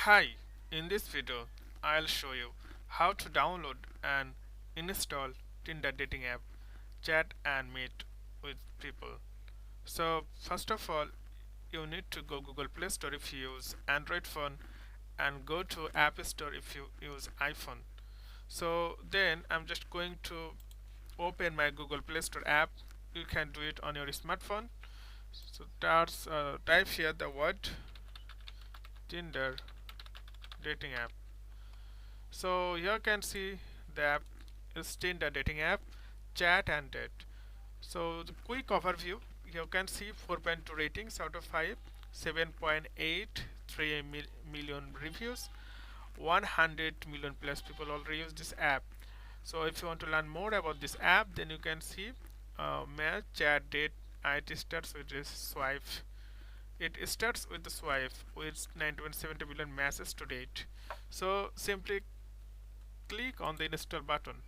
Hi, in this video I'll show you how to download and install Tinder dating app, chat and meet with people. So first of all, you need to go Google Play Store if you use Android phone and go to App Store if you use iPhone. So then I'm just going to open my Google Play Store app. You can do it on your smartphone. So type here the word Tinder dating app. So here you can see the app is Tinder dating app, chat and date. So the quick overview, you can see 4.2 ratings out of 5, 7.83 million reviews, 100 million plus people already use this app. So if you want to learn more about this app, then you can see match, chat, date. It starts with this swipe. It starts with the swipe with 970 billion matches to date. So simply click on the install button.